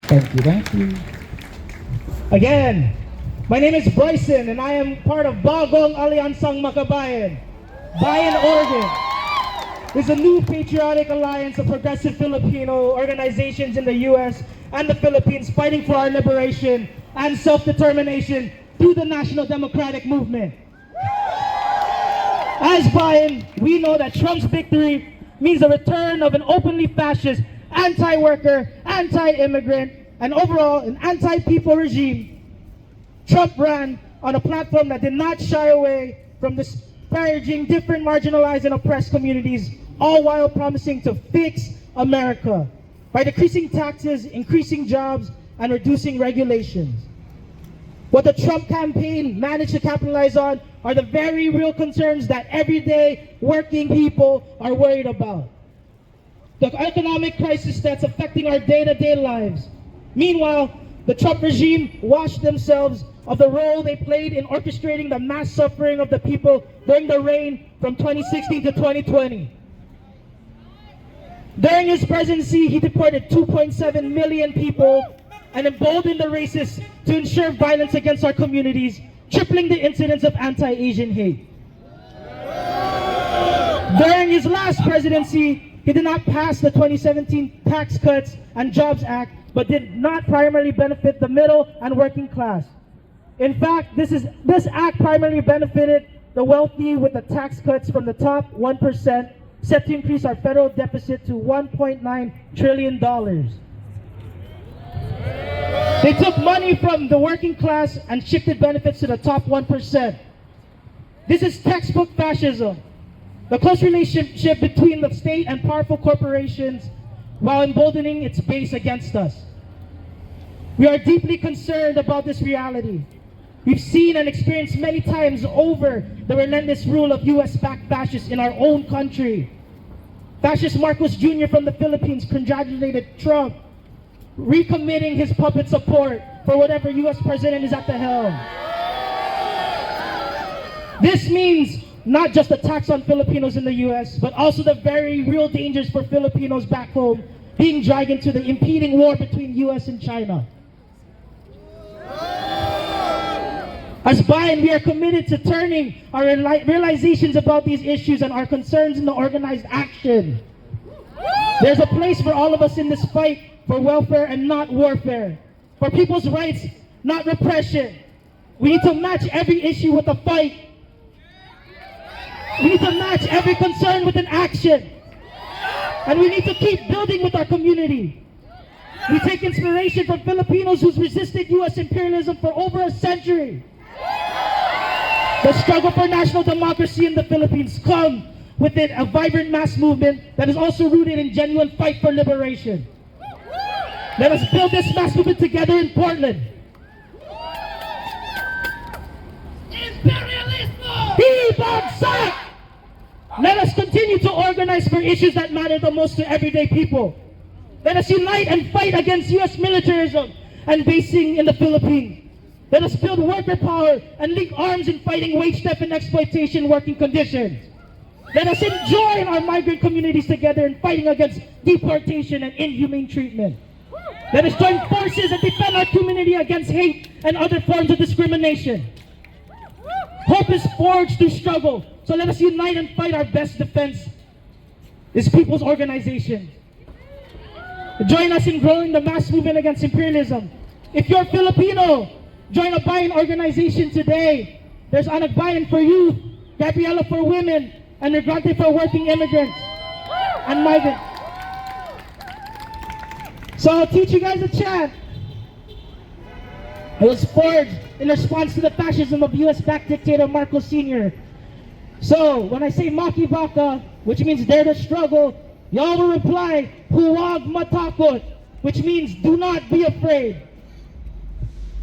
Thank you, thank you. Again, my name is Bryson and I am part of Bagong Alyansang Makabayan, Bayan Oregon. It's a new patriotic alliance of progressive Filipino organizations in the US and the Philippines fighting for our liberation and self-determination through the National Democratic Movement. As Bayan, we know that Trump's victory means the return of an openly fascist, anti-worker, anti-immigrant, and overall an anti-people regime. Trump ran on a platform that did not shy away from disparaging different marginalized and oppressed communities, all while promising to fix America by decreasing taxes, increasing jobs, and reducing regulations. What the Trump campaign managed to capitalize on are the very real concerns that everyday working people are worried about. The economic crisis that's affecting our day-to-day lives. Meanwhile, the Trump regime washed themselves of the role they played in orchestrating the mass suffering of the people during the reign from 2016 to 2020. During his presidency, he deported 2.7 million people and emboldened the racists to ensure violence against our communities, tripling the incidence of anti-Asian hate. During his last presidency, he did not pass the 2017 Tax Cuts and Jobs Act, but did not primarily benefit the middle and working class. In fact, this act primarily benefited the wealthy with the tax cuts from the top 1%, set to increase our federal deficit to $1.9 trillion. They took money from the working class and shifted benefits to the top 1%. This is textbook fascism. The close relationship between the state and powerful corporations while emboldening its base against us. We are deeply concerned about this reality. We've seen and experienced many times over the relentless rule of US-backed fascists in our own country. Fascist Marcos Jr. from the Philippines congratulated Trump, recommitting his puppet support for whatever US president is at the helm. This means not just a tax on Filipinos in the US, but also the very real dangers for Filipinos back home being dragged into the impending war between US and China. As Bayan, we are committed to turning our realizations about these issues and our concerns into organized action. There's a place for all of us in this fight for welfare and not warfare, for people's rights, not repression. We need to match every issue with a fight. We need to match every concern with an action. And we need to keep building with our community. We take inspiration from Filipinos who's resisted US imperialism for over a century. The struggle for national democracy in the Philippines comes with it a vibrant mass movement that is also rooted in genuine fight for liberation. Let us build this mass movement together in Portland. Imperialismo! Ibagsak! Let us continue to organize for issues that matter the most to everyday people. Let us unite and fight against US militarism and basing in the Philippines. Let us build worker power and link arms in fighting wage theft and exploitation working conditions. Let us join our migrant communities together in fighting against deportation and inhumane treatment. Let us join forces and defend our community against hate and other forms of discrimination. Hope is forged through struggle, so let us unite and fight. Our best defense is people's organization. Join us in growing the mass movement against imperialism. If you're Filipino, join a Bayan organization today. There's Anak Bayan for youth, Gabriela for women, and Migrante for working immigrants and migrants. So I'll teach you guys a chant. It was forged in response to the fascism of US-backed dictator Marcos Sr. So when I say Maki Baka, which means dare to struggle, y'all will reply, Huwag matakot, which means do not be afraid.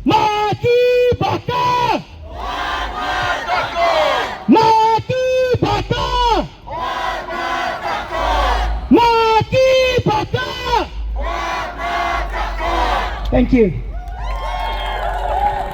Maki Baka! Huwag matakot! Maki Baka! Huwag matakot! Maki Baka! Huwag matakot! Thank you.